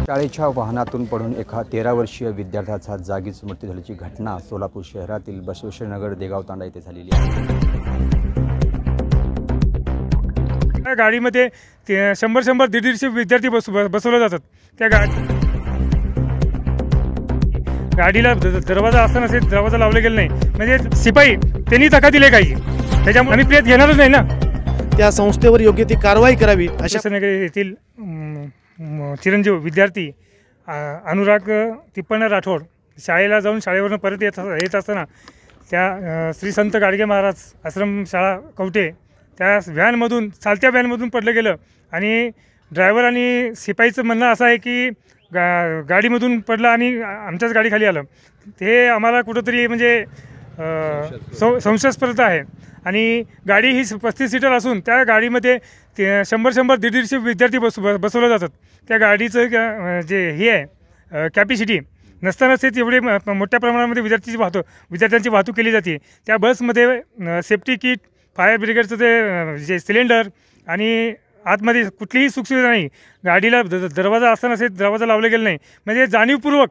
शाळेच्या वाहनातून पडून एका 13 वर्षीय विद्यार्थ्याचा जागीच मृत्यू झाल्याची घटना सोलापूर शहरातील बसवेश्वरनगर देगाव तांडा येथे झालेली आहे। गाडीमध्ये 100-150 विद्यार्थी बसवले जातात। त्या गाडीला दरवाजा असताना दरवाजा लावला गेला नाही, म्हणजे शिपाई त्यांनी धक्का दिले काही, त्याच्यामुळे आम्ही प्रेत घेणारच नाही ना। त्या संस्थेवर योग्य ती कारवाई करावी अशा नगर येथील चिरंजीव विद्यार्थी अनुराग तिप्पण्णा राठोड शाळेला जाऊन शाळेवरून परत येत असताना त्या श्री संत गाडगे महाराज आश्रम शाळा कवठे त्या व्हॅनमधून चालत्या व्हॅनमधून पडलं गेलं आणि ड्रायव्हर आणि शिपाईचं म्हणणं असं आहे की गाडीमधून पडलं आणि आमच्याच गाडीखाली आलं। ते आम्हाला कुठंतरी म्हणजे संशयास्पद आहे। आणि गाडी ही 35 सीटर असून त्या गाडीमध्ये 100-150 विद्यार्थी बसवले जातात। त्या गाडीचं जे हे आहे कॅपॅसिटी नसतानाच एवढे मोठ्या प्रमाणामध्ये विद्यार्थ्यांची वाहतूक केली जाते। त्या बसमध्ये सेफ्टी किट, फायर ब्रिगेडचं जे सिलेंडर आणि आतमध्ये कुठलीही सुखसुविधा नाही। गाडीला दरवाजा असताना दरवाजा लावला गेला नाही, म्हणजे जाणीवपूर्वक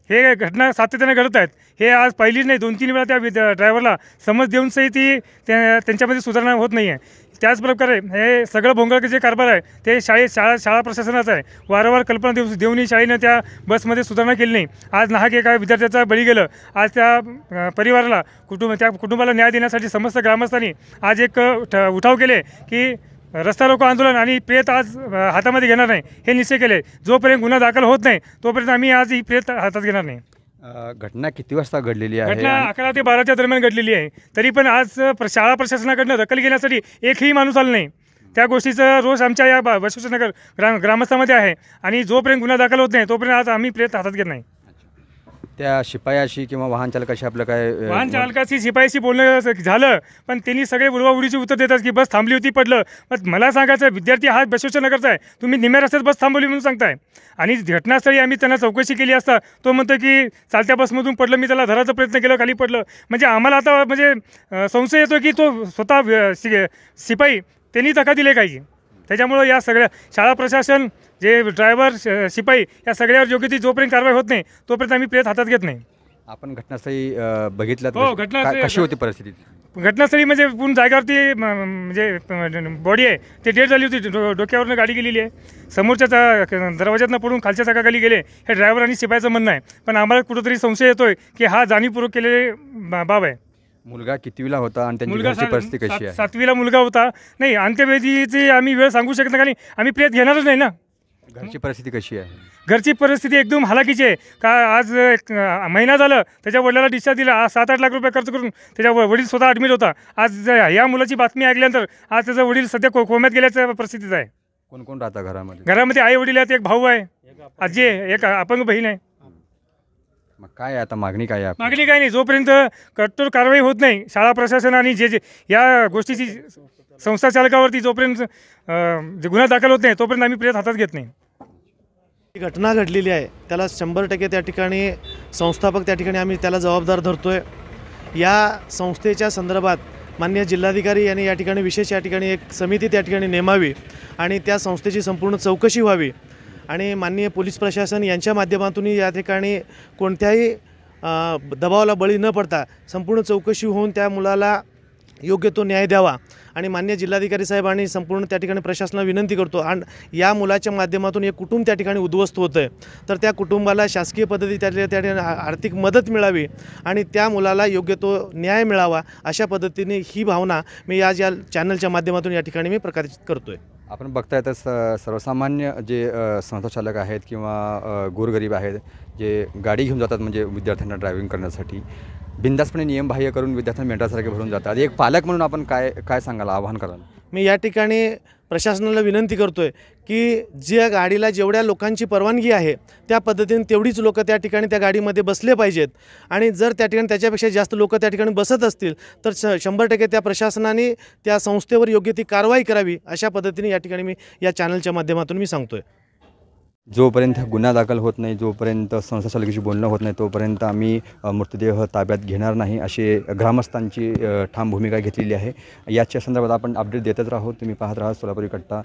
हे घटना सातत्याने घडत आहेत। हे आज पहिलीच नाही, 2-3 वेळा त्या ड्रायव्हरला समज देऊनही ती त्यांच्यामध्ये सुधारणा होत नाही आहे। त्याचप्रकारे हे सगळं भोंगळ जे कारभार आहे ते शाळा प्रशासनाचा आहे। वारंवार कल्पना देऊनही शाळेनं त्या बसमध्ये सुधारणा केली नाही। आज नाहक एका विद्यार्थ्याचा बळी गेलं। आज त्या परिवाराला त्या कुटुंबाला न्याय देण्यासाठी समस्त ग्रामस्थांनी आज एक उठाव केले की रस्ता रोको आंदोलन आणि प्रेत आज हातामध्ये घेणार नाही, हे निश्चय केले। जोपर्यंत गुन्हा दाखल होत नाही तोपर्यंत आम्ही आज ही प्रेत हातात घेणार नाही। घटना किती वाजता घडलेली आहे? घटना 11 ते 12च्या दरम्यान घडलेली आहे। तरी पण आज शाळा प्रशासनाकडनं दखल घेण्यासाठी एकही माणूस आला नाही। त्या गोष्टीचा रोष आमच्या या बसवेश्वरनगर ग्रामस्थांमध्ये आहे आणि जोपर्यंत गुन्हा दाखल होत नाही तोपर्यंत आज आम्ही प्रेत हातात घेत नाही। त्या शिपायाशी किंवा वाहन चालकाशी आपलं काय? वाहन चालकाशी शिपाईशी बोलणं झालं, पण त्यांनी सगळे उडवाउडीची उत्तर देतात की बस थांबली होती, पडलं। पण मला सांगायचं, विद्यार्थी हा बसवेश्वरनगरचा आहे, तुम्ही निम्या रस्त्यात बस थांबवली म्हणून सांगताय। आणि घटनास्थळी आम्ही त्यांना चौकशी केली असता तो म्हणतो की चालत्या बसमधून पडलं, मी त्याला धरायचा प्रयत्न केला, खाली पडलं। म्हणजे आम्हाला आता म्हणजे संशय येतो की तो स्वतः शिपाई त्यांनी धक्का दिले काही। त्याच्यामुळं या सगळ्या शाळा प्रशासन, जे ड्रायव्हर, शिपाई या सगळ्यावर योग्य ती जोपर्यंत कारवाई होत नाही तोपर्यंत आम्ही प्रेत हातात घेत नाही। आपण घटनास्थळी बघितलं? हो, कशी होती परिस्थिती? घटनास्थळी म्हणजे पूर्ण जागेवरती म्हणजे बॉडी आहे ते डेड झाली होती, डोक्यावरनं गाडी गेलेली आहे। समोरच्या दरवाज्यातनं पडून खालच्या चाकाखाली गेले, हे ड्रायव्हर आणि शिपाईचं म्हणणं आहे। पण आम्हाला कुठंतरी संशय येतोय की हा जाणीवपूर्वक केलेले बाब आहे। मुलगा कितवीला होता आणि त्यांची घरची परिस्थिती कशी आहे? 7वीला मुलगा होता। नाही, अंत्यविधीची आम्ही वेळ सांगू शकत नाही, आम्ही प्रेत घेणारच नाही ना। घरची परिस्थिती कशी आहे? घरची परिस्थिती एकदम हालाकीची आहे। का आज महिना झालं त्याच्या वडिलाला डिस्चार्ज दिला, आज 7-8 लाख रुपये खर्च करून त्याच्या वडील स्वतः ॲडमिट होता। आज या मुलाची बातमी ऐकल्यानंतर आज त्याचा वडील सध्या कोम्यात गेल्याच्या परिस्थितीत आहे। कोण कोण राहता घरामध्ये? घरामध्ये आई वडील आहेत, एक भाऊ आहे, आजी आहे, एक अपंग बहीण आहे। मग काय आता मागणी काय आहे? मागणी काय नाही, जोपर्यंत कठोर कारवाई होत नाही शाळा प्रशासन आणि जे या गोष्टीची संस्था चालकावरती जोपर्यंत गुन्हा दाखल होत नाही तोपर्यंत आम्ही प्रेत हातात घेत नाही। घटना घडलेली आहे त्याला 100% त्या ठिकाणी संस्थापक त्या ठिकाणी आम्ही त्याला जबाबदार धरतोय। या संस्थेच्या संदर्भात माननीय जिल्हाधिकारी यांनी या ठिकाणी विशेष या ठिकाणी एक समिती त्या ठिकाणी नेमावी आणि त्या संस्थेची संपूर्ण चौकशी व्हावी आणि माननीय पोलीस प्रशासन यांच्या माध्यमातून या ठिकाणी कोणत्याही दबावाला बळी न पडता संपूर्ण चौकशी होऊन त्या मुलाला योग्य तो न्याय द्यावा आणि माननीय जिल्हाधिकारी साहेबांनी संपूर्ण त्या ठिकाणी प्रशासनाला विनंती करतो। आणि या मुलाच्या माध्यमातून एक कुटुंब त्या ठिकाणी उद्ध्वस्त होतं आहे, तर त्या कुटुंबाला शासकीय पद्धती त्या ठिकाणी आर्थिक मदत मिळावी आणि त्या मुलाला योग्य तो न्याय मिळावा, अशा पद्धतीने ही भावना मी या चॅनलच्या माध्यमातून या ठिकाणी मी प्रकाशित करतो आहे। आपण बघताय तर सर्वसामान्य जे संस्थाचालक आहेत किंवा गोरगरीब आहेत जे गाडी घेऊन जातात म्हणजे विद्यार्थ्यांना ड्रायव्हिंग करण्यासाठी, बिनधास्तपणे नियमबाह्य करून विद्यार्थ्यांना मेंढरासारखे भरून जातात। एक पालक म्हणून आपण काय सांगाल, आवाहन कराल? मी या ठिकाणी प्रशासनाला विनंती करतो आहे की ज्या गाडीला जेवढ्या लोकांची परवानगी आहे त्या पद्धतीने तेवढीच लोकं त्या ठिकाणी त्या गाडीमध्ये बसले पाहिजेत आणि जर त्या ठिकाणी त्याच्यापेक्षा जास्त लोकं त्या ठिकाणी बसत असतील तर 100% त्या प्रशासनाने त्या संस्थेवर योग्य ती कारवाई करावी, अशा पद्धतीने या ठिकाणी मी या चॅनलच्या माध्यमातून मी सांगतो आहे। जोपर्यंत गुन्हा दाखल होत नाही, जोपर्यंत संस्था चालकाशी बोलणं होत नाही तोपर्यंत आम्ही मृतदेह ताब्यात घेणार नाही, अशी ग्रामस्थांची ठाम भूमिका घेतलेली आहे। याच्या संदर्भात आपण अपडेट देतच राहू। तुम्ही पाहत राहा सोलापुरी कट्टा।